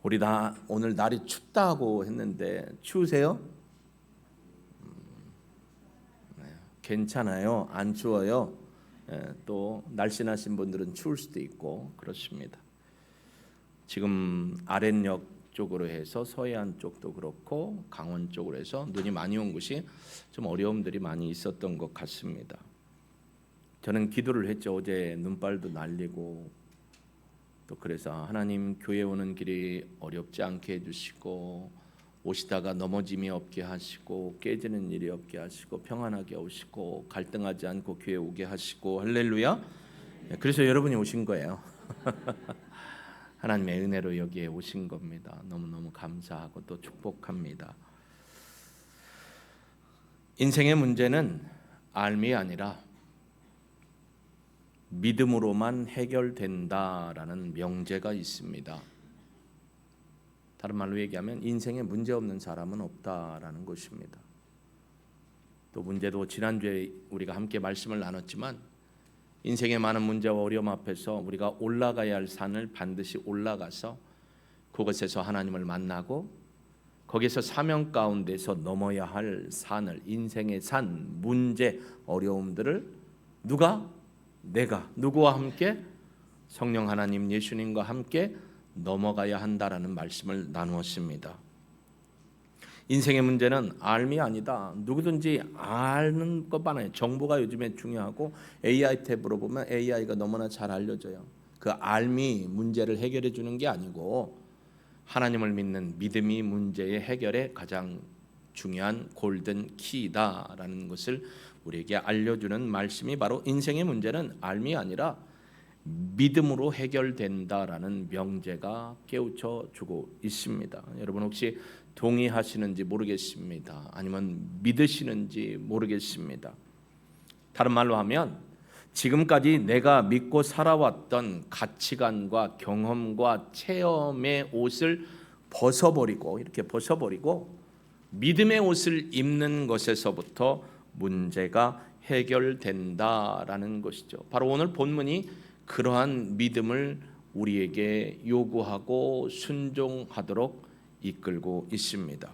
우리 다 오늘 날이 춥다고 했는데 추우세요? 괜찮아요? 안 추워요? 또 날씬하신 분들은 추울 수도 있고 그렇습니다. 지금 아랫역 쪽으로 해서 서해안 쪽도 그렇고 강원 쪽으로 해서 눈이 많이 온 곳이 좀 어려움들이 많이 있었던 것 같습니다. 저는 기도를 했죠. 어제 눈발도 날리고 또 그래서 하나님 교회 오는 길이 어렵지 않게 해주시고 오시다가 넘어짐이 없게 하시고 깨지는 일이 없게 하시고 평안하게 오시고 갈등하지 않고 교회 오게 하시고 할렐루야. 그래서 여러분이 오신 거예요. 하나님의 은혜로 여기에 오신 겁니다. 너무너무 감사하고 또 축복합니다. 인생의 문제는 알미 아니라 믿음으로만 해결된다라는 명제가 있습니다. 다른 말로 얘기하면 인생에 문제 없는 사람은 없다라는 것입니다. 또 문제도 지난주에 우리가 함께 말씀을 나눴지만 인생의 많은 문제와 어려움 앞에서 우리가 올라가야 할 산을 반드시 올라가서 그곳에서 하나님을 만나고 거기서 사명 가운데서 넘어야 할 산을, 인생의 산, 문제, 어려움들을 내가 누구와 함께? 성령 하나님 예수님과 함께 넘어가야 한다라는 말씀을 나누었습니다. 인생의 문제는 알미 아니다. 누구든지 아는 것만 해요. 정보가 요즘에 중요하고 AI 탭으로 보면 AI가 너무나 잘 알려줘요. 그 알미 문제를 해결해 주는 게 아니고 하나님을 믿는 믿음이 문제의 해결에 가장 중요한 골든 키다라는 것을 우리에게 알려주는 말씀이 바로 인생의 문제는 알미 아니라 믿음으로 해결된다라는 명제가 깨우쳐 주고 있습니다. 여러분 혹시 동의하시는지 모르겠습니다. 아니면 믿으시는지 모르겠습니다. 다른 말로 하면 지금까지 내가 믿고 살아왔던 가치관과 경험과 체험의 옷을 이렇게 벗어버리고 믿음의 옷을 입는 것에서부터 문제가 해결된다라는 것이죠. 바로 오늘 본문이 그러한 믿음을 우리에게 요구하고 순종하도록 이끌고 있습니다.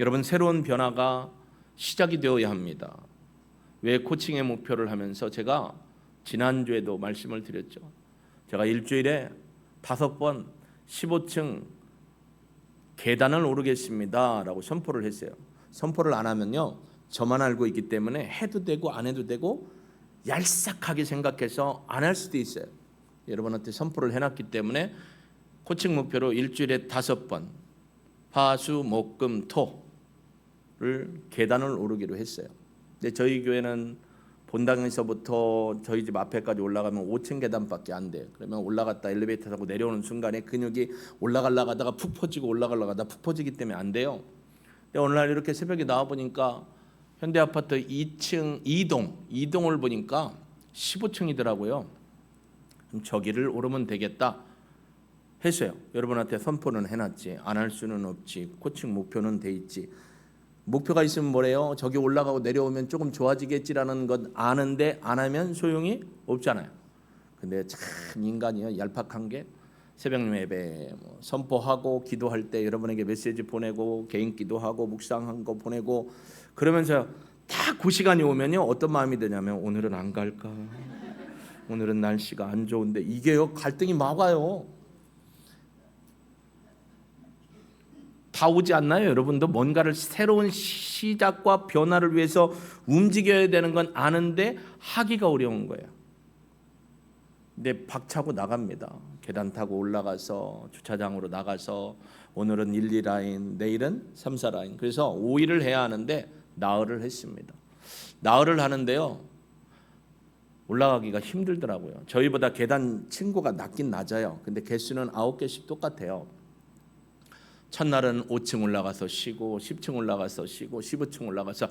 여러분 새로운 변화가 시작이 되어야 합니다. 왜 코칭의 목표를 하면서 제가 지난주에도 말씀을 드렸죠. 제가 일주일에 5번 15층 계단을 오르겠습니다 라고 선포를 했어요. 선포를 안 하면요 저만 알고 있기 때문에 해도 되고 안 해도 되고 얄싹하게 생각해서 안 할 수도 있어요. 여러분한테 선포를 해놨기 때문에 코칭 목표로 일주일에 5번 화, 수, 목, 금, 토를 계단을 오르기로 했어요. 근데 저희 교회는 본당에서부터 저희 집 앞에까지 올라가면 5층 계단밖에 안 돼요. 그러면 올라갔다 엘리베이터 타고 내려오는 순간에 근육이 올라가려고 하다가 푹 퍼지고 올라가려고 하다가 푹 퍼지기 때문에 안 돼요. 근데 오늘날 이렇게 새벽에 나와보니까 현대아파트 2층 2동을 보니까 15층이더라고요. 저기를 오르면 되겠다 했어요. 여러분한테 선포는 해놨지. 안 할 수는 없지. 코칭 목표는 돼 있지. 목표가 있으면 뭐래요? 저기 올라가고 내려오면 조금 좋아지겠지라는 건 아는데 안 하면 소용이 없잖아요. 근데 참 인간이요 얄팍한 게 새벽 예배 선포하고 기도할 때 여러분에게 메시지 보내고 개인 기도하고 묵상한 거 보내고 그러면서 딱 그 시간이 오면요 어떤 마음이 드냐면 오늘은 안 갈까? 오늘은 날씨가 안 좋은데 이게요 갈등이 막 와요. 다 오지 않나요? 여러분도 뭔가를 새로운 시작과 변화를 위해서 움직여야 되는 건 아는데 하기가 어려운 거예요. 근데 박차고 나갑니다. 계단 타고 올라가서 주차장으로 나가서 오늘은 1, 2라인, 내일은 3, 4라인. 그래서 5일을 해야 하는데 나흘을 했습니다. 나흘을 하는데요. 올라가기가 힘들더라고요. 저희보다 계단 층고가 낮긴 낮아요. 근데 개수는 9개씩 똑같아요. 첫날은 5층 올라가서 쉬고 10층 올라가서 쉬고 15층 올라가서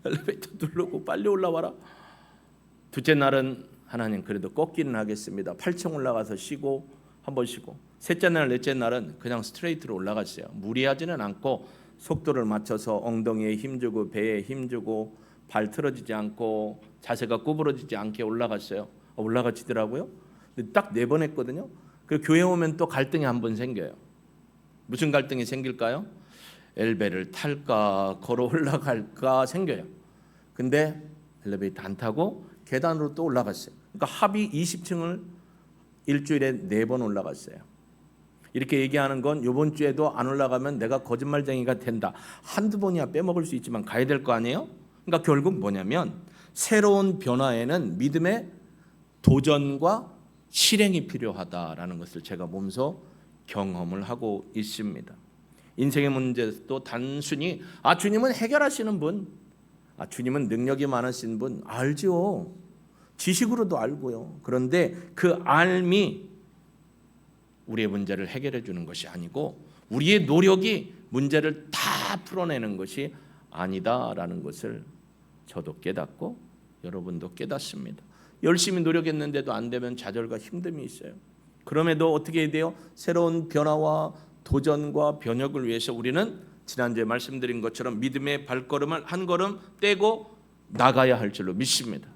엘리베이터 누르고 빨리 올라와라. 둘째 날은 하나님 그래도 꺾기는 하겠습니다. 8층 올라가서 쉬고 한 번 쉬고 셋째 날 넷째 날은 그냥 스트레이트로 올라갔어요. 무리하지는 않고 속도를 맞춰서 엉덩이에 힘주고 배에 힘주고 발 틀어지지 않고 자세가 구부러지지 않게 올라갔어요. 올라가지더라고요. 딱 4번 했거든요. 그 교회 오면 또 갈등이 한 번 생겨요. 무슨 갈등이 생길까요? 엘베를 탈까 걸어 올라갈까 생겨요. 근데 엘리베이터 안 타고 계단으로 또 올라갔어요. 그러니까 합이 20층을 일주일에 4번 올라갔어요. 이렇게 얘기하는 건 이번 주에도 안 올라가면 내가 거짓말쟁이가 된다. 한두 번이야 빼먹을 수 있지만 가야 될 거 아니에요? 그러니까 결국 뭐냐면 새로운 변화에는 믿음의 도전과 실행이 필요하다라는 것을 제가 몸소 경험을 하고 있습니다. 인생의 문제도 단순히 주님은 해결하시는 분, 주님은 능력이 많으신 분 알죠. 지식으로도 알고요. 그런데 그 알미 우리의 문제를 해결해 주는 것이 아니고 우리의 노력이 문제를 다 풀어내는 것이 아니다라는 것을 저도 깨닫고 여러분도 깨닫습니다. 열심히 노력했는데도 안 되면 좌절과 힘듦이 있어요. 그럼에도 어떻게 해야 돼요? 새로운 변화와 도전과 변혁을 위해서 우리는 지난주에 말씀드린 것처럼 믿음의 발걸음을 한 걸음 떼고 나가야 할 줄로 믿습니다.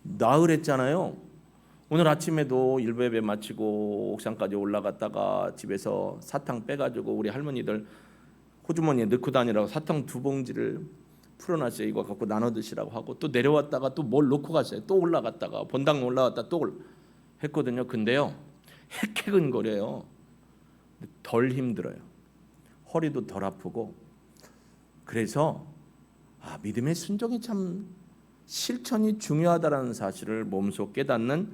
나으랬잖아요. 오늘 아침에도 일부 예배 마치고 옥상까지 올라갔다가 집에서 사탕 빼가지고 우리 할머니들 호주머니에 넣고 다니라고 사탕 2봉지를 풀어놨어요. 이거 갖고 나눠 드시라고 하고 또 내려왔다가 또 뭘 놓고 갔어요. 또 올라갔다가 본당 올라갔다 또 했거든요. 근데요 헥헥은거려요. 덜 힘들어요. 허리도 덜 아프고. 그래서 믿음의 순종이 참 실천이 중요하다라는 사실을 몸소 깨닫는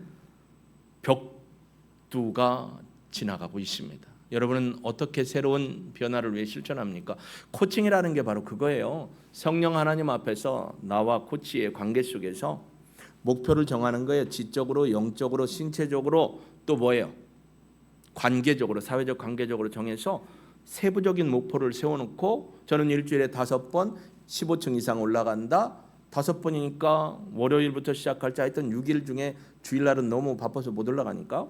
벽두가 지나가고 있습니다. 여러분은 어떻게 새로운 변화를 위해 실천합니까? 코칭이라는 게 바로 그거예요. 성령 하나님 앞에서 나와 코치의 관계 속에서 목표를 정하는 거예요. 지적으로, 영적으로, 신체적으로, 또 뭐예요? 관계적으로, 사회적 관계적으로 정해서 세부적인 목표를 세워놓고 저는 일주일에 5번 15층 이상 올라간다. 5번이니까 월요일부터 시작할지 하여튼 6일 중에 주일날은 너무 바빠서 못 올라가니까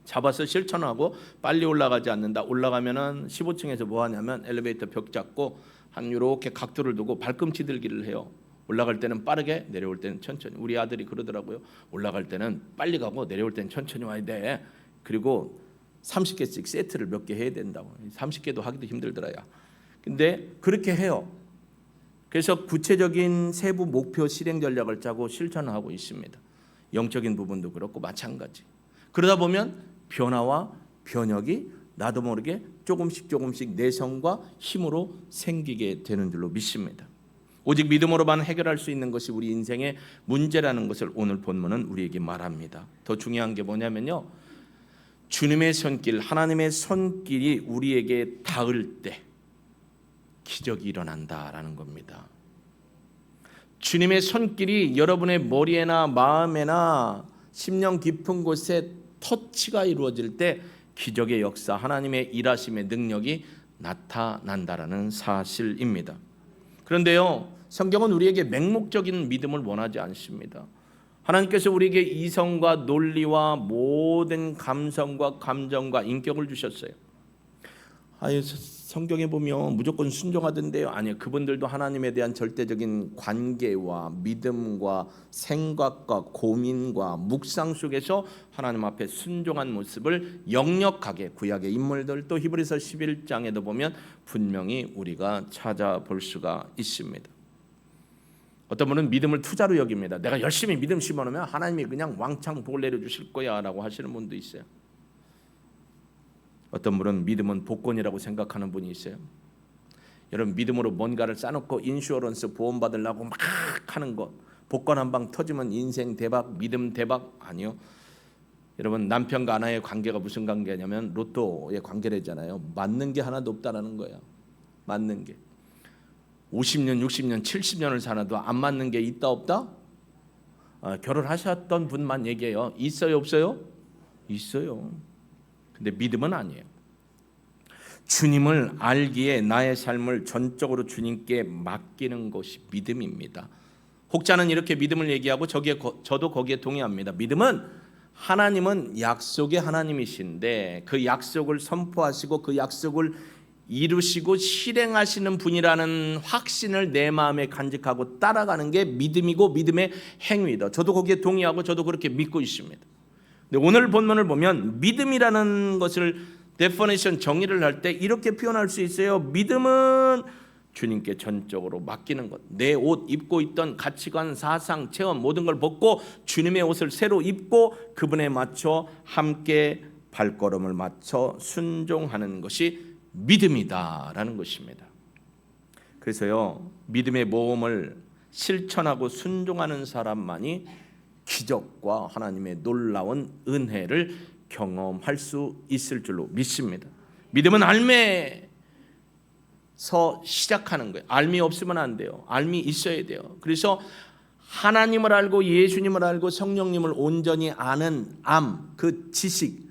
잡아서 실천하고 빨리 올라가지 않는다. 올라가면은 15층에서 뭐 하냐면 엘리베이터 벽 잡고 한 이렇게 각도를 두고 발꿈치 들기를 해요. 올라갈 때는 빠르게, 내려올 때는 천천히. 우리 아들이 그러더라고요. 올라갈 때는 빨리 가고 내려올 때는 천천히 와야 돼. 그리고 30개씩 세트를 몇 개 해야 된다고. 30개도 하기도 힘들더라야. 근데 그렇게 해요. 그래서 구체적인 세부 목표 실행 전략을 짜고 실천하고 있습니다. 영적인 부분도 그렇고 마찬가지. 그러다 보면 변화와 변혁이 나도 모르게 조금씩 내성과 힘으로 생기게 되는 줄로 믿습니다. 오직 믿음으로만 해결할 수 있는 것이 우리 인생의 문제라는 것을 오늘 본문은 우리에게 말합니다. 더 중요한 게 뭐냐면요. 주님의 손길, 하나님의 손길이 우리에게 닿을 때 기적이 일어난다라는 겁니다. 주님의 손길이 여러분의 머리에나 마음에나 심령 깊은 곳에 터치가 이루어질 때 기적의 역사, 하나님의 일하심의 능력이 나타난다라는 사실입니다. 그런데요, 성경은 우리에게 맹목적인 믿음을 원하지 않습니다. 하나님께서 우리에게 이성과 논리와 모든 감성과 감정과 인격을 주셨어요. 성경에 보면 무조건 순종하던데요. 아니요. 그분들도 하나님에 대한 절대적인 관계와 믿음과 생각과 고민과 묵상 속에서 하나님 앞에 순종한 모습을 역력하게 구약의 인물들 또 히브리서 11장에도 보면 분명히 우리가 찾아볼 수가 있습니다. 어떤 분은 믿음을 투자로 여깁니다. 내가 열심히 믿음 심어놓으면 하나님이 그냥 왕창 복 내려주실 거야 라고 하시는 분도 있어요. 어떤 분은 믿음은 복권이라고 생각하는 분이 있어요. 여러분 믿음으로 뭔가를 싸놓고 인슈어런스 보험 받으려고 막 하는 것, 복권 한 방 터지면 인생 대박, 믿음 대박 아니요. 여러분 남편과 아내의 관계가 무슨 관계냐면 로또의 관계래잖아요. 맞는 게 하나도 없다라는 거예요. 맞는 게 50년, 60년, 70년을 살아도 안 맞는 게 있다 없다? 결혼하셨던 분만 얘기해요. 있어요 없어요? 있어요. 근데 믿음은 아니에요. 주님을 알기에 나의 삶을 전적으로 주님께 맡기는 것이 믿음입니다. 혹자는 이렇게 믿음을 얘기하고 저도 거기에 동의합니다. 믿음은 하나님은 약속의 하나님이신데 그 약속을 선포하시고 그 약속을 이루시고 실행하시는 분이라는 확신을 내 마음에 간직하고 따라가는 게 믿음이고 믿음의 행위다. 저도 거기에 동의하고 저도 그렇게 믿고 있습니다. 근데 오늘 본문을 보면 믿음이라는 것을 데피니션 정의를 할 때 이렇게 표현할 수 있어요. 믿음은 주님께 전적으로 맡기는 것. 내 옷 입고 있던 가치관, 사상, 체험 모든 걸 벗고 주님의 옷을 새로 입고 그분에 맞춰 함께 발걸음을 맞춰 순종하는 것이 믿음이다라는 것입니다. 그래서요, 믿음의 모험을 실천하고 순종하는 사람만이 기적과 하나님의 놀라운 은혜를 경험할 수 있을 줄로 믿습니다. 믿음은 알매서 시작하는 거예요. 알미 없으면 안 돼요. 알미 있어야 돼요. 그래서 하나님을 알고 예수님을 알고 성령님을 온전히 아는 그 지식,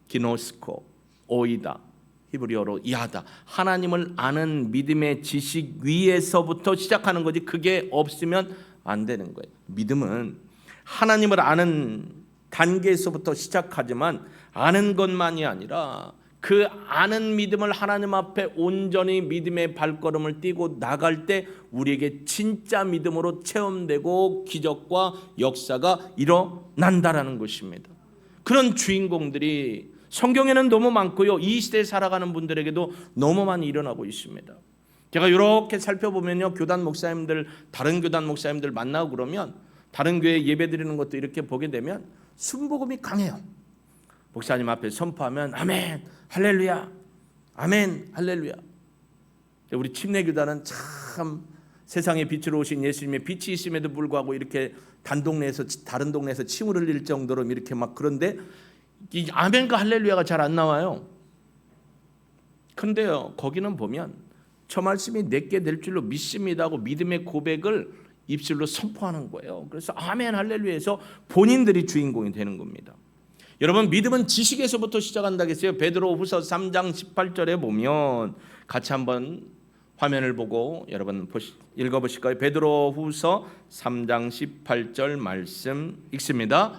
기노스코, 오이다, 히브리어로 야다, 하나님을 아는 믿음의 지식 위에서부터 시작하는 거지, 그게 없으면 안 되는 거예요. 믿음은 하나님을 아는 단계에서부터 시작하지만 아는 것만이 아니라 그 아는 믿음을 하나님 앞에 온전히 믿음의 발걸음을 띄고 나갈 때 우리에게 진짜 믿음으로 체험되고 기적과 역사가 일어난다라는 것입니다. 그런 주인공들이 성경에는 너무 많고요, 이 시대에 살아가는 분들에게도 너무 많이 일어나고 있습니다. 제가 이렇게 살펴보면요, 교단 목사님들, 다른 교단 목사님들 만나고 그러면 다른 교회 예배 드리는 것도 이렇게 보게 되면 순복음이 강해요. 목사님 앞에 선포하면 아멘 할렐루야, 아멘 할렐루야. 우리 침례교단은 참 세상의 빛으로 오신 예수님의 빛이 있음에도 불구하고 이렇게 다른 동네에서 침을 흘릴 정도로 이렇게 막, 그런데 이 아멘과 할렐루야가 잘 안 나와요. 근데요, 거기는 보면 저 말씀이 내게 될 줄로 믿습니다 하고 믿음의 고백을 입술로 선포하는 거예요. 그래서 아멘 할렐루야에서 본인들이 주인공이 되는 겁니다. 여러분, 믿음은 지식에서부터 시작한다고 했어요. 베드로후서 3장 18절에 보면 같이 한번 화면을 보고 여러분 읽어보실까요? 베드로후서 3장 18절 말씀 읽습니다.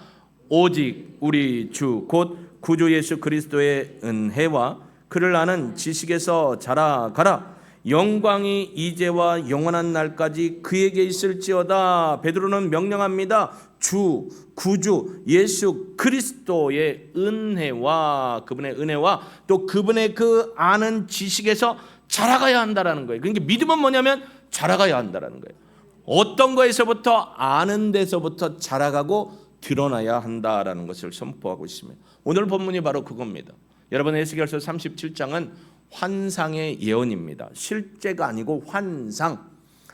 오직 우리 주 곧 구주 예수 그리스도의 은혜와 그를 아는 지식에서 자라가라. 영광이 이제와 영원한 날까지 그에게 있을지어다. 베드로는 명령합니다. 주 구주 예수 그리스도의 은혜와, 그분의 은혜와 또 그분의 그 아는 지식에서 자라가야 한다라는 거예요. 그러니까 믿음은 뭐냐면 자라가야 한다라는 거예요. 어떤 거에서부터? 아는 데서부터 자라가고 드러나야 한다라는 것을 선포하고 있습니다. 오늘 본문이 바로 그겁니다. 여러분, 에스겔서 37장은 환상의 예언입니다. 실제가 아니고 환상.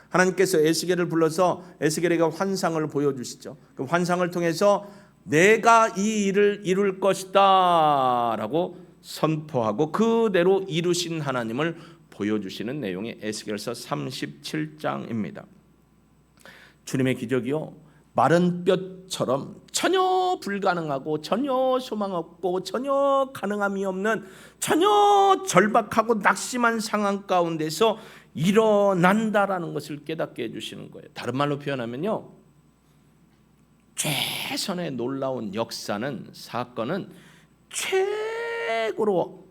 하나님께서 에스겔을 불러서 에스겔에게 환상을 보여주시죠. 그 환상을 통해서 내가 이 일을 이룰 것이다 라고 선포하고 그대로 이루신 하나님을 보여주시는 내용의 에스겔서 37장입니다. 주님의 기적이요, 마른 뼈처럼 전혀 불가능하고 전혀 소망 없고 전혀 가능함이 없는 전혀 절박하고 낙심한 상황 가운데서 일어난다라는 것을 깨닫게 해주시는 거예요. 다른 말로 표현하면요, 최선의 놀라운 역사는, 사건은 최고로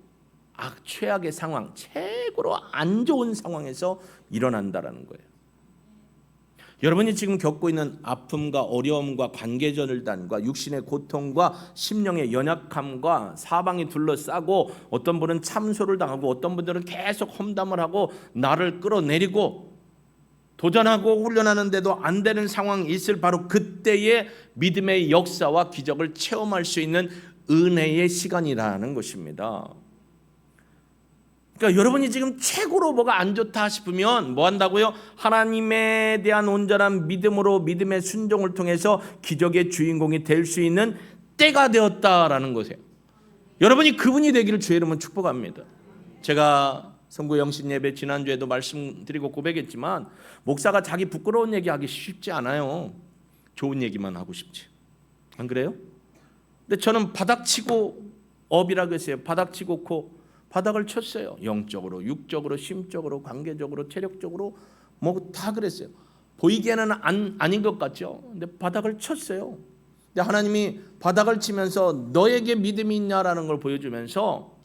최악의 상황, 최고로 안 좋은 상황에서 일어난다라는 거예요. 여러분이 지금 겪고 있는 아픔과 어려움과 관계절단과 육신의 고통과 심령의 연약함과 사방이 둘러싸고 어떤 분은 참소를 당하고 어떤 분들은 계속 험담을 하고 나를 끌어내리고 도전하고 훈련하는데도 안 되는 상황이 있을 바로 그때의 믿음의 역사와 기적을 체험할 수 있는 은혜의 시간이라는 것입니다. 그러니까 여러분이 지금 최고로 뭐가 안 좋다 싶으면 뭐 한다고요? 하나님에 대한 온전한 믿음으로 믿음의 순종을 통해서 기적의 주인공이 될 수 있는 때가 되었다라는 것이에요. 여러분이 그분이 되기를 주의 이름으로 축복합니다. 제가 성부 영신 예배 지난주에도 말씀드리고 고백했지만 목사가 자기 부끄러운 얘기하기 쉽지 않아요. 좋은 얘기만 하고 싶지. 안 그래요? 근데 저는 바닥치고 업이라고 했어요. 바닥치고 코. 바닥을 쳤어요. 영적으로, 육적으로, 심적으로, 관계적으로, 체력적으로 뭐 다 그랬어요. 보이기에는 아닌 것 같죠. 근데 바닥을 쳤어요. 근데 하나님이 바닥을 치면서 너에게 믿음이 있냐라는 걸 보여주면서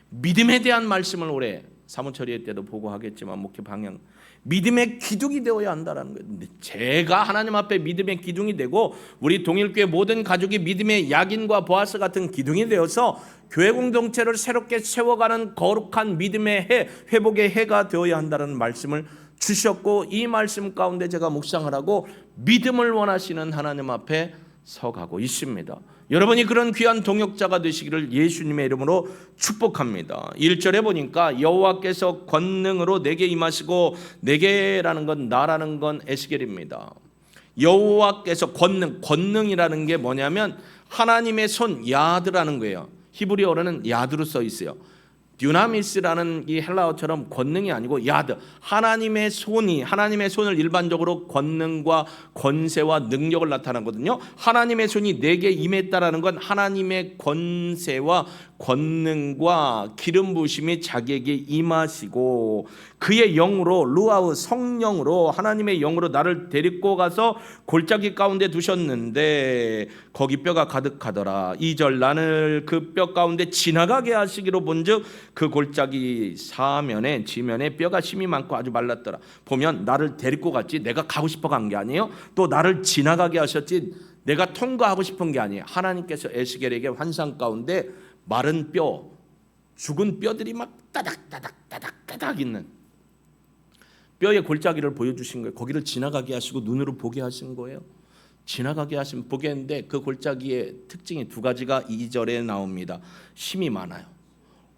믿음에 대한 말씀을 올해 사무처리회 때도 보고하겠지만 목회 방향, 믿음의 기둥이 되어야 한다는 거예요. 근데 제가 하나님 앞에 믿음의 기둥이 되고 우리 동일교회 모든 가족이 믿음의 야긴과 보아스 같은 기둥이 되어서 교회 공동체를 새롭게 세워가는 거룩한 믿음의 해, 회복의 해가 되어야 한다는 말씀을 주셨고, 이 말씀 가운데 제가 묵상을 하고 믿음을 원하시는 하나님 앞에 서가고 있습니다. 여러분이 그런 귀한 동역자가 되시기를 예수님의 이름으로 축복합니다. 1절에 보니까 여호와께서 권능으로 내게 임하시고, 내게라는 건 나라는 건 에스겔입니다. 여호와께서 권능이라는 게 뭐냐면 하나님의 손, 야드라는 거예요. 히브리어로는 야드로 써 있어요. 듀나미스라는 이 헬라어처럼 권능이 아니고 야드, 하나님의 손을 일반적으로 권능과 권세와 능력을 나타나거든요. 하나님의 손이 내게 임했다라는 건 하나님의 권세와 권능과 기름 부으심이 자기에게 임하시고, 그의 영으로, 루아우 성령으로, 하나님의 영으로 나를 데리고 가서 골짜기 가운데 두셨는데 거기 뼈가 가득하더라. 2절, 나를 그 뼈 가운데 지나가게 하시기로 본즉 그 골짜기 사면에 지면에 뼈가 심이 많고 아주 말랐더라. 보면 나를 데리고 갔지 내가 가고 싶어 간 게 아니에요. 또 나를 지나가게 하셨지 내가 통과하고 싶은 게 아니에요. 하나님께서 에스겔에게 환상 가운데 마른 뼈, 죽은 뼈들이 막 따닥따닥 있는 뼈의 골짜기를 보여주신 거예요. 거기를 지나가게 하시고 눈으로 보게 하신 거예요. 지나가게 하시면 보게 했는데 그 골짜기의 특징이 두 가지가 2절에 나옵니다. 힘이 많아요.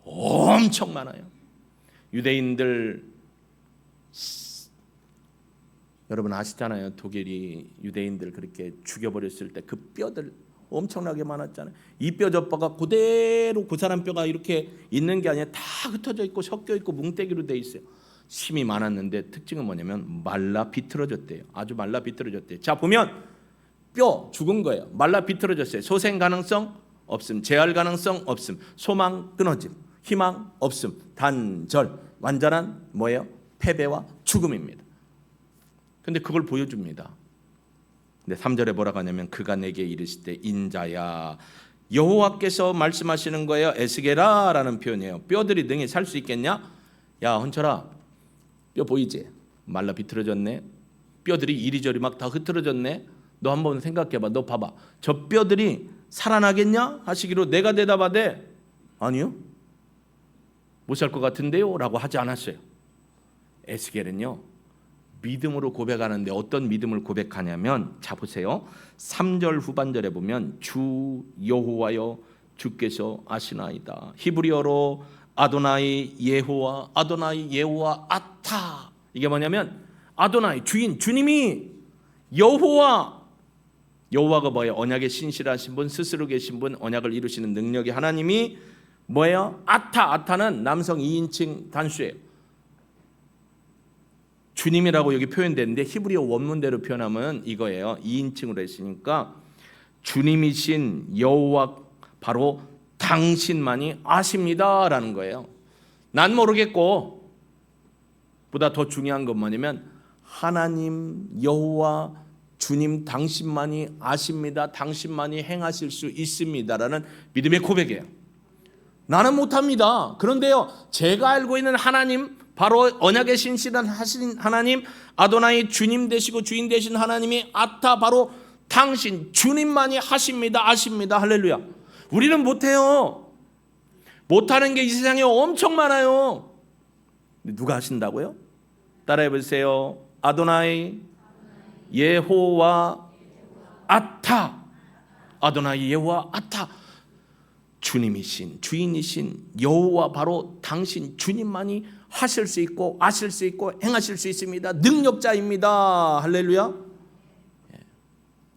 엄청 많아요. 유대인들, 여러분 아시잖아요. 독일이 유대인들 그렇게 죽여버렸을 때 그 뼈들 엄청나게 많았잖아요. 이 뼈 저 뼈가 그대로 그 사람 뼈가 이렇게 있는 게 아니라 다 흩어져 있고 섞여 있고 뭉태기로 돼 있어요. 힘이 많았는데 특징은 뭐냐면 말라 비틀어졌대요. 아주 말라 비틀어졌대요. 자, 보면 뼈 죽은 거예요. 말라 비틀어졌어요. 소생 가능성 없음, 재활 가능성 없음, 소망 끊어짐, 희망 없음, 단절, 완전한 뭐예요? 패배와 죽음입니다. 근데 그걸 보여줍니다. 근데 3절에 뭐라고 하냐면 그가 내게 이르시되 인자야, 여호와께서 말씀하시는 거예요. 에스겔아라는 표현이에요. 뼈들이 능히 살 수 있겠냐? 야 헌철아, 뼈 보이지? 말라 비틀어졌네. 뼈들이 이리저리 막 다 흐트러졌네. 너 한번 생각해봐. 너 봐봐. 저 뼈들이 살아나겠냐? 하시기로 내가 대답하되 아니요, 못 살 것 같은데요 라고 하지 않았어요. 에스겔은요 믿음으로 고백하는데 어떤 믿음을 고백하냐면, 자 보세요. 3절 후반절에 보면 주 여호와여 주께서 아시나이다. 히브리어로 아도나이 예호와, 아도나이 예호와 아타. 이게 뭐냐면 아도나이 주인, 주님이 여호와, 여호와가 뭐예요? 언약에 신실하신 분, 스스로 계신 분, 언약을 이루시는 능력의 하나님이 뭐예요? 아타, 아타는 남성 2인칭 단수예요. 주님이라고 여기 표현되는데 히브리어 원문대로 표현하면 이거예요. 2인칭으로 했으니까 주님이신 여호와 바로 당신만이 아십니다라는 거예요. 난 모르겠고, 보다 더 중요한 건 뭐냐면 하나님 여호와 주님 당신만이 아십니다. 당신만이 행하실 수 있습니다라는 믿음의 고백이에요. 나는 못합니다. 그런데요, 제가 알고 있는 하나님, 바로 언약의 신실한 하신 하나님, 아도나이 주님 되시고 주인 되신 하나님이 아타, 바로 당신 주님만이 하십니다. 아십니다. 할렐루야. 우리는 못해요. 못하는 게 이 세상에 엄청 많아요. 누가 하신다고요? 따라해 보세요. 아도나이 예호와 아타. 아도나이 예호와 아타. 주님이신, 주인이신 여호와 바로 당신 주님만이 하실 수 있고 아실 수 있고 행하실 수 있습니다. 능력자입니다. 할렐루야.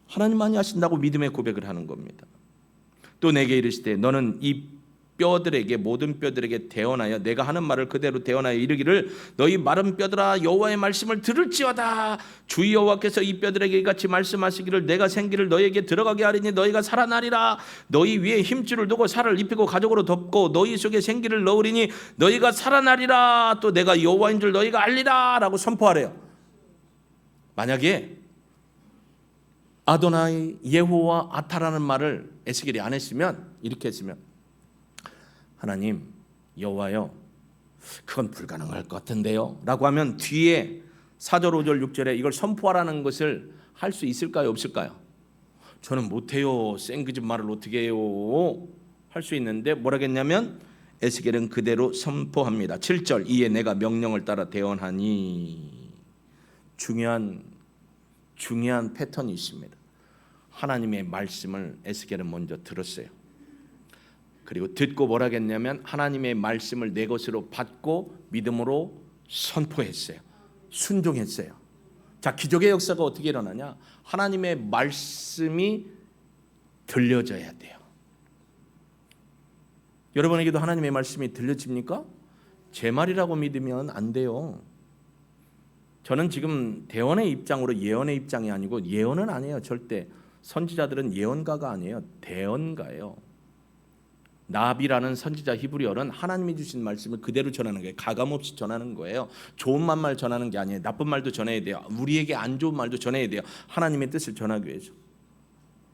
하나님만이 하신다고 믿음의 고백을 하는 겁니다. 또 내게 이르시되 너는 이 뼈들에게, 모든 뼈들에게 대언하여 내가 하는 말을 그대로 대언하여 이르기를 너희 마른 뼈들아 여호와의 말씀을 들을지어다. 주 여호와께서 이 뼈들에게 이같이 말씀하시기를 내가 생기를 너희에게 들어가게 하리니 너희가 살아나리라. 너희 위에 힘줄을 두고 살을 입히고 가죽으로 덮고 너희 속에 생기를 넣으리니 너희가 살아나리라. 또 내가 여호와인 줄 너희가 알리라 라고 선포하래요. 만약에 아도나이 예호와 아타라는 말을 에스겔이 안 했으면, 이렇게 했으면 하나님 여호와여 그건 불가능할 것 같은데요 라고 하면 뒤에 4절 5절 6절에 이걸 선포하라는 것을 할 수 있을까요 없을까요? 저는 못해요. 생그집 말을 어떻게 해요? 할 수 있는데 뭐라겠냐면 에스겔은 그대로 선포합니다. 7절 이에 내가 명령을 따라 대언하니. 중요한 패턴이 있습니다. 하나님의 말씀을 에스겔은 먼저 들었어요. 그리고 듣고 뭐라겠냐면 하나님의 말씀을 내 것으로 받고 믿음으로 선포했어요. 순종했어요. 자, 기적의 역사가 어떻게 일어나냐? 하나님의 말씀이 들려져야 돼요. 여러분에게도 하나님의 말씀이 들려집니까? 제 말이라고 믿으면 안 돼요. 저는 지금 대언의 입장으로 예언의 입장이 아니고, 예언은 아니에요. 절대. 선지자들은 예언가가 아니에요. 대언가예요. 나비라는 선지자 히브리어는 하나님이 주신 말씀을 그대로 전하는 거예요. 가감없이 전하는 거예요. 좋은 말만 전하는 게 아니에요. 나쁜 말도 전해야 돼요. 우리에게 안 좋은 말도 전해야 돼요. 하나님의 뜻을 전하기 위해서.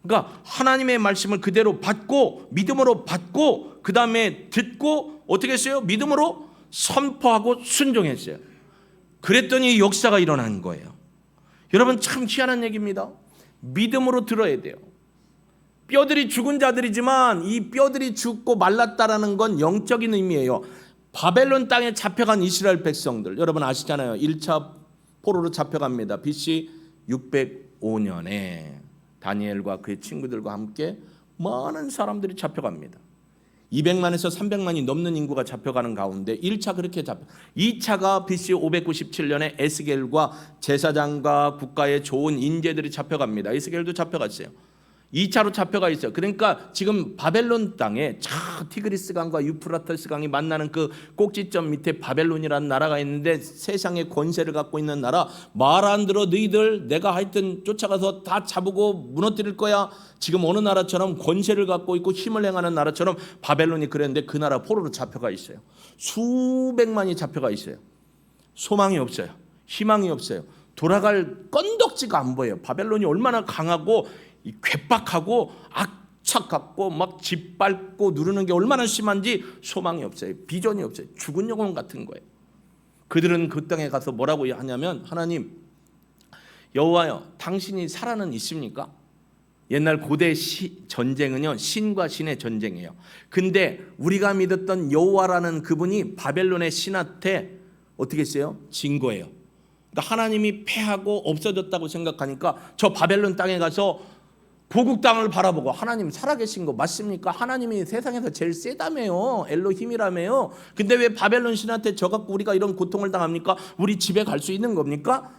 그러니까 하나님의 말씀을 그대로 받고 믿음으로 받고 그 다음에 듣고 어떻게 했어요? 믿음으로 선포하고 순종했어요. 그랬더니 역사가 일어난 거예요. 여러분 참 희한한 얘기입니다. 믿음으로 들어야 돼요. 뼈들이 죽은 자들이지만 이 뼈들이 죽고 말랐다라는 건 영적인 의미예요. 바벨론 땅에 잡혀간 이스라엘 백성들, 여러분 아시잖아요. 1차 포로로 잡혀갑니다. BC 605년에 다니엘과 그의 친구들과 함께 많은 사람들이 잡혀갑니다. 200만에서 300만이 넘는 인구가 잡혀가는 가운데 1차 그렇게 2차가 BC 597년에 에스겔과 제사장과 국가의 좋은 인재들이 잡혀갑니다. 에스겔도 잡혀갔어요. 2차로 잡혀가 있어요. 그러니까 지금 바벨론 땅에 티그리스 강과 유프라테스 강이 만나는 그 꼭지점 밑에 바벨론이라는 나라가 있는데 세상의 권세를 갖고 있는 나라. 말 안 들어 너희들 내가 하여튼 쫓아가서 다 잡고 무너뜨릴 거야. 지금 어느 나라처럼 권세를 갖고 있고 힘을 행하는 나라처럼 바벨론이 그랬는데 그 나라 포로로 잡혀가 있어요. 수백만이 잡혀가 있어요. 소망이 없어요. 희망이 없어요. 돌아갈 건덕지가 안 보여요. 바벨론이 얼마나 강하고 괴팍하고 악착같고 막 짓밟고 누르는 게 얼마나 심한지 소망이 없어요. 비전이 없어요. 죽은 영혼 같은 거예요. 그들은 그 땅에 가서 뭐라고 하냐면 하나님 여호와여 당신이 살아는 있습니까? 옛날 고대 전쟁은요 신과 신의 전쟁이에요. 근데 우리가 믿었던 여호와라는 그분이 바벨론의 신한테 어떻게 했어요? 진 거예요. 그러니까 하나님이 패하고 없어졌다고 생각하니까 저 바벨론 땅에 가서 고국 땅을 바라보고 하나님 살아계신 거 맞습니까? 하나님이 세상에서 제일 세다며요. 엘로힘이라며요. 근데 왜 바벨론 신한테 져갖고 우리가 이런 고통을 당합니까? 우리 집에 갈 수 있는 겁니까?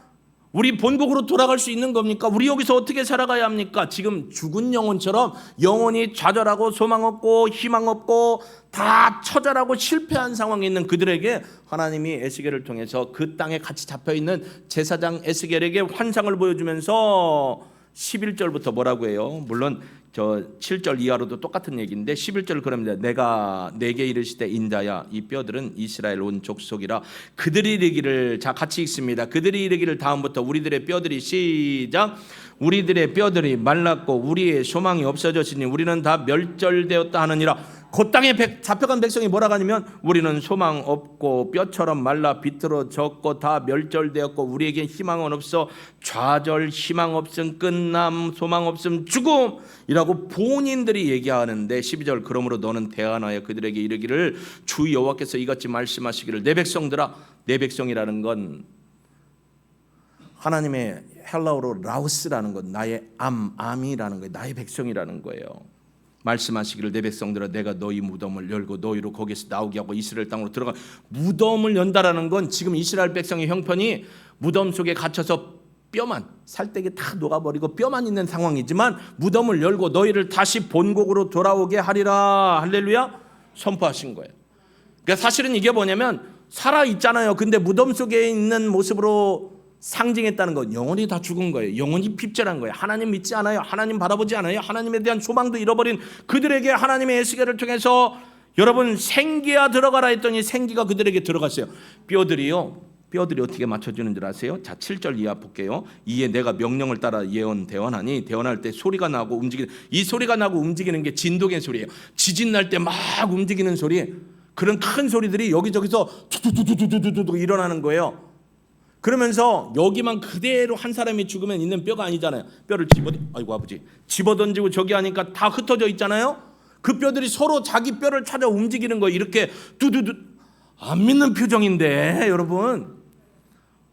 우리 본국으로 돌아갈 수 있는 겁니까? 우리 여기서 어떻게 살아가야 합니까? 지금 죽은 영혼처럼 영혼이 좌절하고 소망 없고 희망 없고 다 처절하고 실패한 상황에 있는 그들에게 하나님이 에스겔을 통해서 그 땅에 같이 잡혀있는 제사장 에스겔에게 환상을 보여주면서 11절부터 뭐라고 해요? 물론 저 7절 이하로도 똑같은 얘기인데 11절 그럽니다. 내가 내게 이르시되 인자야 이 뼈들은 이스라엘 온 족속이라 그들이 이르기를. 자 같이 읽습니다. 그들이 이르기를. 다음부터 우리들의 뼈들이 시작. 우리들의 뼈들이 말랐고 우리의 소망이 없어졌으니 우리는 다 멸절되었다 하느니라. 그 땅에 잡혀간 백성이 뭐라고 하냐면 우리는 소망 없고 뼈처럼 말라 비틀어졌고 다 멸절되었고 우리에게 희망은 없어. 좌절, 희망 없음, 끝남, 소망 없음, 죽음이라고 본인들이 얘기하는데 12절 그러므로 너는 대안하여 그들에게 이르기를 주 여호와께서 이같이 말씀하시기를 내 백성들아. 내 백성이라는 건 하나님의 헬라어로 라우스라는 건 나의 암이라는 거예요. 나의 백성이라는 거예요. 말씀하시기를 내 백성들아 내가 너희 무덤을 열고 너희로 거기에서 나오게 하고 이스라엘 땅으로 들어가. 무덤을 연다라는 건 지금 이스라엘 백성의 형편이 무덤 속에 갇혀서 뼈만 살떼기 다 녹아버리고 뼈만 있는 상황이지만 무덤을 열고 너희를 다시 본국으로 돌아오게 하리라. 할렐루야. 선포하신 거예요. 그러니까 사실은 이게 뭐냐면 살아 있잖아요. 근데 무덤 속에 있는 모습으로 상징했다는 건 영혼이 다 죽은 거예요. 영혼이 핍절한 거예요. 하나님 믿지 않아요. 하나님 바라보지 않아요. 하나님에 대한 소망도 잃어버린 그들에게 하나님의 에스겔을 통해서 여러분 생기야 들어가라 했더니 생기가 그들에게 들어갔어요. 뼈들이 어떻게 맞춰주는 줄 아세요? 자 7절 이하 볼게요. 이에 내가 명령을 따라 대언하니 대언할 때 소리가 나고 움직이는, 이 소리가 나고 움직이는 게 진동의 소리예요. 지진 날 때 막 움직이는 소리, 그런 큰 소리들이 여기저기서 두두두두두두두 일어나는 거예요. 그러면서 여기만 그대로 한 사람이 죽으면 있는 뼈가 아니잖아요. 뼈를 아이고 아버지 집어던지고 저기 하니까 다 흩어져 있잖아요. 그 뼈들이 서로 자기 뼈를 찾아 움직이는 거예요. 이렇게 두두두. 안 믿는 표정인데 여러분,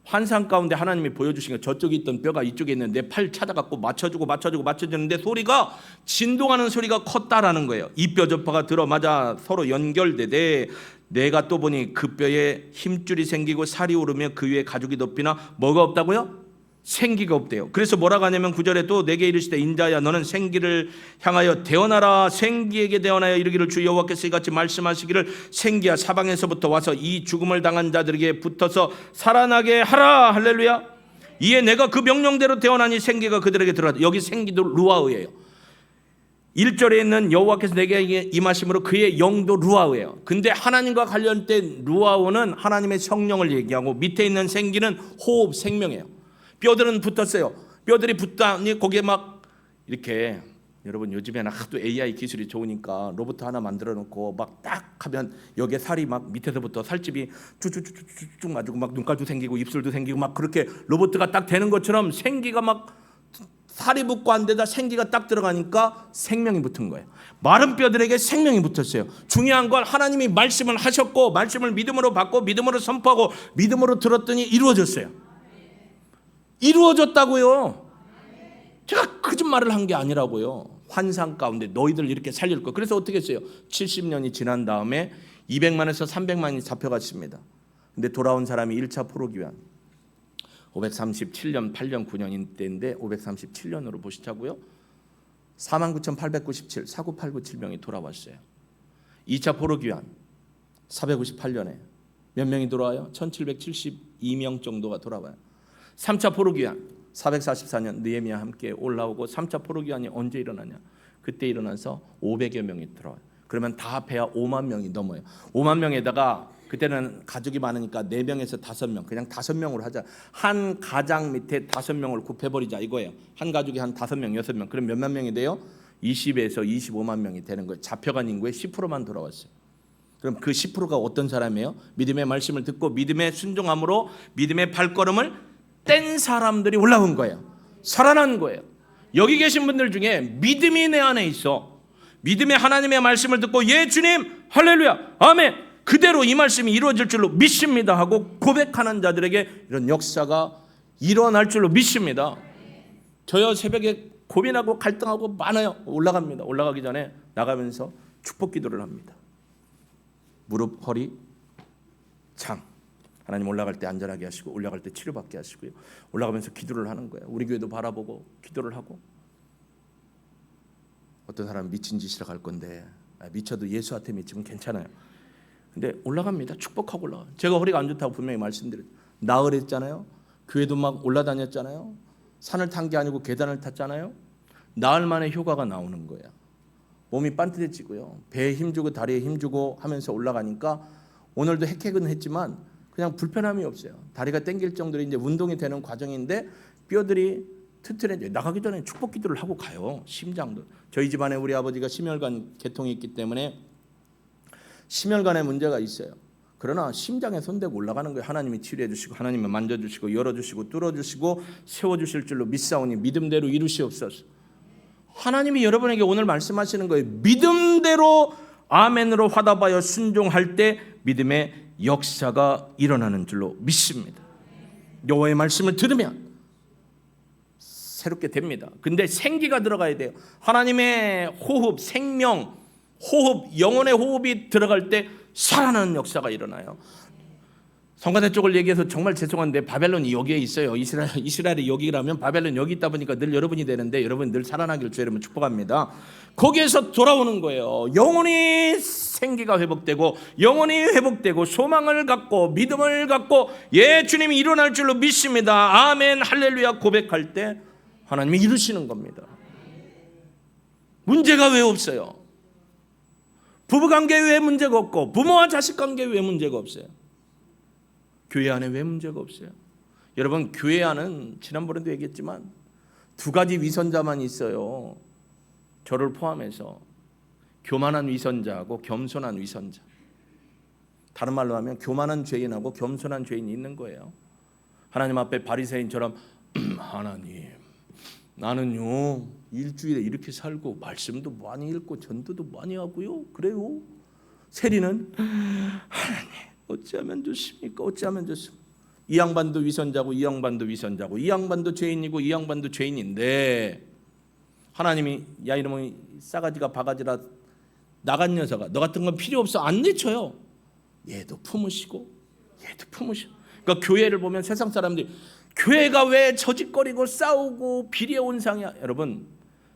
환상 가운데 하나님이 보여주신 게 저쪽에 있던 뼈가 이쪽에 있는 내 팔 찾아갖고 맞춰주는데 소리가 진동하는 소리가 컸다라는 거예요. 이 뼈 저 뼈가 들어맞아 서로 연결되되 내가 또 보니 그 뼈에 힘줄이 생기고 살이 오르며 그 위에 가죽이 덮이나 뭐가 없다고요? 생기가 없대요. 그래서 뭐라고 하냐면 9절에 또 내게 이르시되 인자야 너는 생기를 향하여 대언하라. 생기에게 대언하여 이르기를 주 여호와께서 이같이 말씀하시기를 생기야 사방에서부터 와서 이 죽음을 당한 자들에게 붙어서 살아나게 하라. 할렐루야. 이에 내가 그 명령대로 대언하니 생기가 그들에게 들어가다. 여기 생기도 루아흐예요. 1절에 있는 여호와께서 내게 임하심으로 그의 영도 루아흐예요. 근데 하나님과 관련된 루아흐는 하나님의 성령을 얘기하고 밑에 있는 생기는 호흡 생명이에요. 뼈들은 붙었어요. 뼈들이 붙다니 거기에 막 이렇게, 여러분 요즘에는 하도 AI 기술이 좋으니까 로봇 하나 만들어 놓고 막 딱 하면 여기에 살이 막 밑에서부터 살집이 쭉쭉쭉쭉 가지고 막 눈깔도 생기고 입술도 생기고 막 그렇게 로봇가 딱 되는 것처럼 생기가 막 살이 붙고 안 되다 생기가 딱 들어가니까 생명이 붙은 거예요. 마른 뼈들에게 생명이 붙었어요. 중요한 건 하나님이 말씀을 하셨고 말씀을 믿음으로 받고 믿음으로 선포하고 믿음으로 들었더니 이루어졌어요. 이루어졌다고요. 제가 거짓말을 한 게 아니라고요. 환상 가운데 너희들 이렇게 살릴 거. 그래서 어떻게 했어요? 70년이 지난 다음에 200만에서 300만이 잡혀갔습니다. 근데 돌아온 사람이 1차 포로기환 537년 8년 9년 때인데 537년으로 보시자고요. 49,897 49897명이 돌아왔어요. 2차 포로기환 458년에 몇 명이 돌아와요? 1772명 정도가 돌아와요. 3차 포로기환 444년 느헤미야 함께 올라오고 3차 포로기환이 언제 일어나냐? 그때 일어나서 500여 명이 들어와요. 그러면 다 합해야 5만 명이 넘어요. 5만 명에다가 그때는 가족이 많으니까 4명에서 5명, 그냥 5명으로 하자. 한 가장 밑에 5명을 굽혀버리자 이거예요. 한 가족이 한 5명, 6명. 그럼 몇만 명이 돼요? 20에서 25만 명이 되는 거예요. 잡혀간 인구의 10%만 돌아왔어요. 그럼 그 10%가 어떤 사람이에요? 믿음의 말씀을 듣고 믿음의 순종함으로 믿음의 발걸음을 뗀 사람들이 올라온 거예요. 살아난 거예요. 여기 계신 분들 중에 믿음이 내 안에 있어. 믿음의 하나님의 말씀을 듣고 예 주님 할렐루야 아멘 그대로 이 말씀이 이루어질 줄로 믿습니다 하고 고백하는 자들에게 이런 역사가 일어날 줄로 믿습니다. 저요 새벽에 고민하고 갈등하고 많아요. 올라갑니다. 올라가기 전에 나가면서 축복 기도를 합니다. 무릎, 허리, 장 하나님 올라갈 때 안전하게 하시고 올라갈 때 치료받게 하시고요. 올라가면서 기도를 하는 거예요. 우리 교회도 바라보고 기도를 하고. 어떤 사람은 미친 짓이라 갈 건데 미쳐도 예수한테 미치면 괜찮아요. 근데 올라갑니다. 축복하고 올라가. 제가 허리가 안 좋다고 분명히 말씀드렸죠. 나흘 했잖아요. 교회도 막 올라다녔잖아요. 산을 탄 게 아니고 계단을 탔잖아요. 나흘 만에 효과가 나오는 거예요. 몸이 반듯해지고요. 배에 힘주고 다리에 힘주고 하면서 올라가니까 오늘도 핵핵은 했지만 그냥 불편함이 없어요. 다리가 땡길 정도로 이제 운동이 되는 과정인데 뼈들이 튼튼해져요. 나가기 전에 축복 기도를 하고 가요. 심장도. 저희 집안에 우리 아버지가 심혈관 개통이 있기 때문에 심혈관에 문제가 있어요. 그러나 심장에 손대고 올라가는 거예요. 하나님이 치료해 주시고 하나님이 만져주시고 열어주시고 뚫어주시고 세워주실 줄로 믿사오니 믿음대로 이루시옵소서. 하나님이 여러분에게 오늘 말씀하시는 거예요. 믿음대로 아멘으로 화답하여 순종할 때 믿음의 역사가 일어나는 줄로 믿습니다. 여호와의 말씀을 들으면 새롭게 됩니다. 근데 생기가 들어가야 돼요. 하나님의 호흡, 생명, 호흡, 영혼의 호흡이 들어갈 때 살아나는 역사가 일어나요. 성가대 쪽을 얘기해서 정말 죄송한데 바벨론이 여기에 있어요. 이스라엘이 여기라면 바벨론 여기 있다 보니까 늘 여러분이 되는데 여러분 늘 살아나기를 주 여러분 축복합니다. 거기에서 돌아오는 거예요. 영혼이 생기가 회복되고 영혼이 회복되고 소망을 갖고 믿음을 갖고 예 주님이 일어날 줄로 믿습니다. 아멘 할렐루야 고백할 때 하나님이 이루시는 겁니다. 문제가 왜 없어요? 부부관계에 왜 문제가 없고 부모와 자식관계에 왜 문제가 없어요? 교회 안에 왜 문제가 없어요? 여러분 교회 안은 지난번에도 얘기했지만 두 가지 위선자만 있어요. 저를 포함해서 교만한 위선자하고 겸손한 위선자. 다른 말로 하면 교만한 죄인하고 겸손한 죄인이 있는 거예요. 하나님 앞에 바리새인처럼 하나님, 나는요 일주일에 이렇게 살고 말씀도 많이 읽고 전도도 많이 하고요. 그래요. 세리는 하나님 어찌하면 좋습니까? 어찌하면 좋습니까? 이 양반도 위선자고 이 양반도 위선자고 이 양반도 죄인이고 이 양반도 죄인인데 하나님이 야 이놈의 싸가지가 바가지라 나간 녀석아 너 같은 건 필요 없어 안 내쳐요. 얘도 품으시고 얘도 품으시고. 그러니까 교회를 보면 세상 사람들이 교회가 왜 저짓거리고 싸우고 비례온상이야. 여러분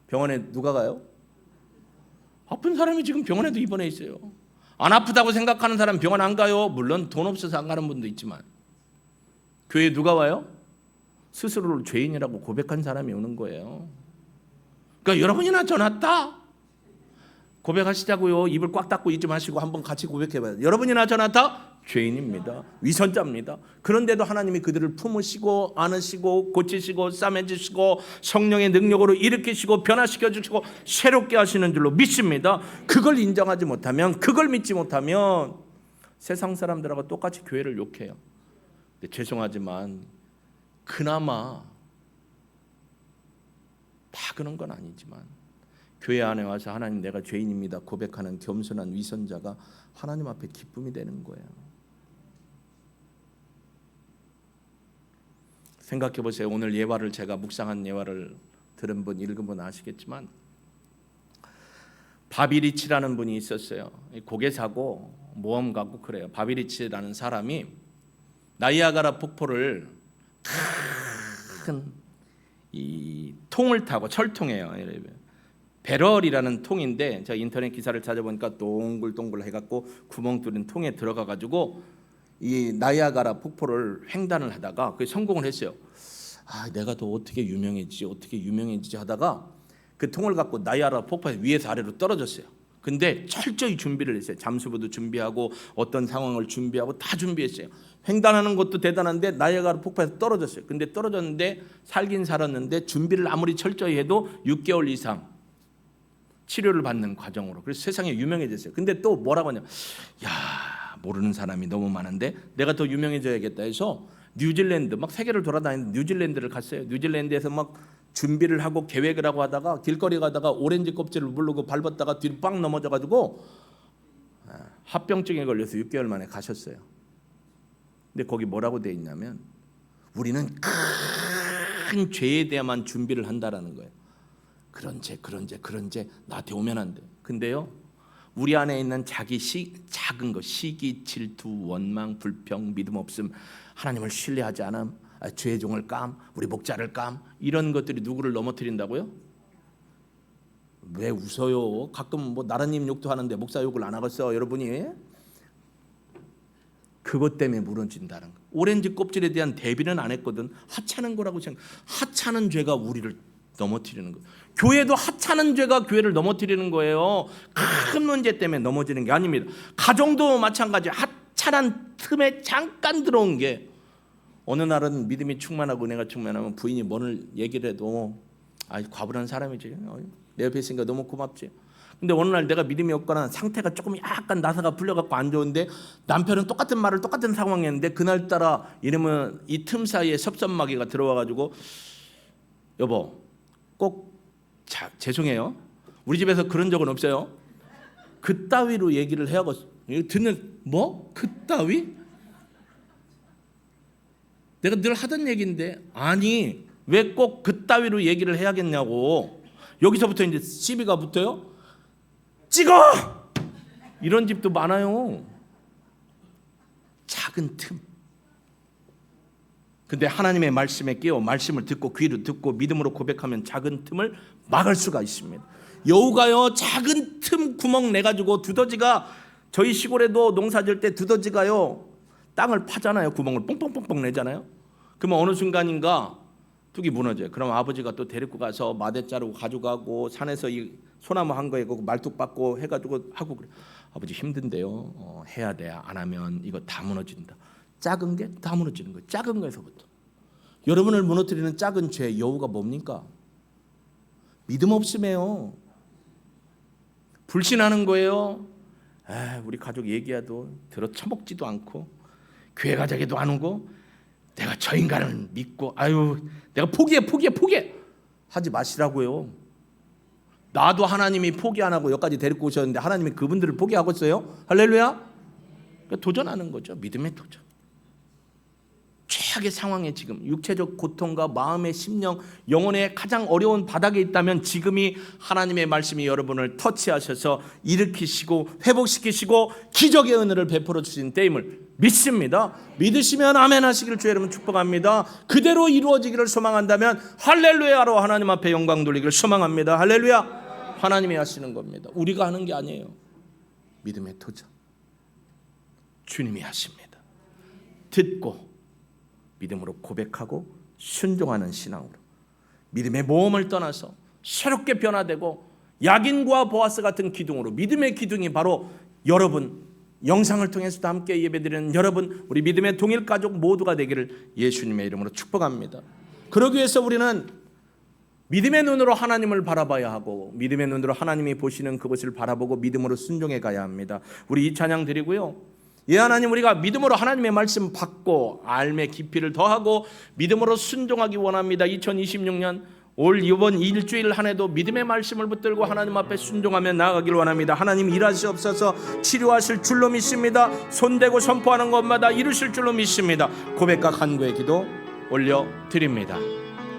병원에 누가 가요? 아픈 사람이 지금 병원에도 입원해 있어요. 안 아프다고 생각하는 사람 병원 안 가요. 물론 돈 없어서 안 가는 분도 있지만 교회에 누가 와요? 스스로를 죄인이라고 고백한 사람이 오는 거예요. 그러니까 여러분이나 저나 다 고백하시자고요. 입을 꽉 닫고 있지 마시고 한번 같이 고백해봐요. 여러분이나 저나 다 죄인입니다. 위선자입니다. 그런데도 하나님이 그들을 품으시고 안으시고 고치시고 싸매주시고 성령의 능력으로 일으키시고 변화시켜 주시고 새롭게 하시는 줄로 믿습니다. 그걸 인정하지 못하면 그걸 믿지 못하면 세상 사람들하고 똑같이 교회를 욕해요. 근데 죄송하지만 그나마 다 그런 건 아니지만 교회 안에 와서 하나님 내가 죄인입니다 고백하는 겸손한 위선자가 하나님 앞에 기쁨이 되는 거예요. 생각해 보세요. 오늘 예화를 제가 묵상한 예화를 들은 분 읽은 분 아시겠지만 바비리치라는 분이 있었어요. 고개 사고 모험 가고 그래요. 바비리치라는 사람이 나이아가라 폭포를 큰 이 통을 타고 철통이에요. 배럴이라는 통인데 제가 인터넷 기사를 찾아보니까 동글동글 해갖고 구멍 뚫린 통에 들어가가지고 이 나이아가라 폭포를 횡단을 하다가 그 성공을 했어요. 아, 내가 더 어떻게 유명해지지 하다가 그 통을 갖고 나이아가라 폭포 위에서 아래로 떨어졌어요. 근데 철저히 준비를 했어요. 잠수부도 준비하고 어떤 상황을 준비하고 다 준비했어요. 횡단하는 것도 대단한데 나이아가라 폭포에서 떨어졌어요. 근데 떨어졌는데 살긴 살았는데 준비를 아무리 철저히 해도 6개월 이상 치료를 받는 과정으로. 그래서 세상에 유명해졌어요. 근데 또 뭐라고 하냐? 야, 모르는 사람이 너무 많은데 내가 더 유명해져야겠다 해서 뉴질랜드 막 세계를 돌아다니는 뉴질랜드를 갔어요. 뉴질랜드에서 막 준비를 하고 계획을 하고 하다가 길거리 가다가 오렌지 껍질을 물르고 밟았다가 뒤로 빵 넘어져가지고 합병증에 걸려서 6개월 만에 가셨어요. 근데 거기 뭐라고 돼 있냐면 우리는 큰 죄에 대해만 준비를 한다라는 거예요. 그런 죄 나한테 오면 안 돼. 근데요 우리 안에 있는 작은 거 시기, 질투, 원망, 불평, 믿음 없음, 하나님을 신뢰하지 않음, 죄의 종을 감, 우리 목자를 감, 이런 것들이 누구를 넘어뜨린다고요? 왜 웃어요? 가끔 뭐 나라님 욕도 하는데 목사 욕을 안 하겠어 여러분이? 그것 때문에 무너진다는 거. 오렌지 껍질에 대한 대비는 안 했거든. 하찮은 거라고 생각. 하찮은 죄가 우리를 넘어뜨리는 거예요. 교회도 하찮은 죄가 교회를 넘어뜨리는 거예요. 큰 문제 때문에 넘어지는 게 아닙니다. 가정도 마찬가지. 하찮은 틈에 잠깐 들어온 게 어느 날은 믿음이 충만하고 은혜가 충만하면 부인이 뭐를 얘기를 해도 과분한 사람이지. 내 옆에 있으니까 너무 고맙지. 근데 어느 날 내가 믿음이 없거나 상태가 조금 약간 나사가 풀려갖고 안 좋은데 남편은 똑같은 말을 똑같은 상황이 했는데 그날따라 이러면 이 틈 사이에 섭섭마귀가 들어와가지고 여보 꼭 죄송해요. 우리 집에서 그런 적은 없어요. 그따위로 얘기를 해야겠어. 듣는 뭐? 그따위? 내가 늘 하던 얘기인데 아니 왜 꼭 그따위로 얘기를 해야겠냐고. 여기서부터 이제 시비가 붙어요. 찍어! 이런 집도 많아요. 작은 틈. 근데 하나님의 말씀에 끼어 말씀을 듣고 귀로 듣고 믿음으로 고백하면 작은 틈을 막을 수가 있습니다. 여우가요 작은 틈 구멍 내가지고 두더지가 저희 시골에도 농사 지을 때 두더지가요 땅을 파잖아요. 구멍을 뽕뽕뽕뽕 내잖아요. 그러면 어느 순간인가 뚝이 무너져요. 그럼 아버지가 또 데리고 가서 마대 자르고 가져가고 산에서 이 소나무 한 거에 말뚝 받고 해가지고 하고 그래. 아버지 힘든데요. 해야 돼. 안 하면 이거 다 무너진다. 작은 게 다 무너지는 거예요. 작은 거에서부터. 여러분을 무너뜨리는 작은 죄 여우가 뭡니까? 믿음 없음이에요. 불신하는 거예요. 우리 가족 얘기해도 들어 처먹지도 않고 교회 가자기도 안 오고 내가 저 인간을 믿고 내가 포기해 하지 마시라고요. 나도 하나님이 포기 안 하고 여기까지 데리고 오셨는데 하나님이 그분들을 포기하고 있어요? 할렐루야. 그러니까 도전하는 거죠. 믿음의 도전. 최악의 상황에 지금 육체적 고통과 마음의 심령, 영혼의 가장 어려운 바닥에 있다면 지금이 하나님의 말씀이 여러분을 터치하셔서 일으키시고 회복시키시고 기적의 은혜를 베풀어 주신 때임을 믿습니다. 믿으시면 아멘 하시기를 주 여러분 축복합니다. 그대로 이루어지기를 소망한다면 할렐루야로 하나님 앞에 영광 돌리기를 소망합니다. 할렐루야. 하나님이 하시는 겁니다. 우리가 하는 게 아니에요. 믿음의 도전. 주님이 하십니다. 듣고 믿음으로 고백하고 순종하는 신앙으로 믿음의 모험을 떠나서 새롭게 변화되고 야긴과 보아스 같은 기둥으로 믿음의 기둥이 바로 여러분 영상을 통해서도 함께 예배드리는 여러분 우리 믿음의 동일 가족 모두가 되기를 예수님의 이름으로 축복합니다. 그러기 위해서 우리는 믿음의 눈으로 하나님을 바라봐야 하고 믿음의 눈으로 하나님이 보시는 그것을 바라보고 믿음으로 순종해 가야 합니다. 우리 이 찬양 드리고요. 예 하나님 우리가 믿음으로 하나님의 말씀 받고 알매 깊이를 더하고 믿음으로 순종하기 원합니다. 2026년 이번 일주일 한 해도 믿음의 말씀을 붙들고 하나님 앞에 순종하며 나아가길 원합니다. 하나님 일하시옵소서. 치료하실 줄로 믿습니다. 손대고 선포하는 것마다 이루실 줄로 믿습니다. 고백과 간구의 기도 올려드립니다.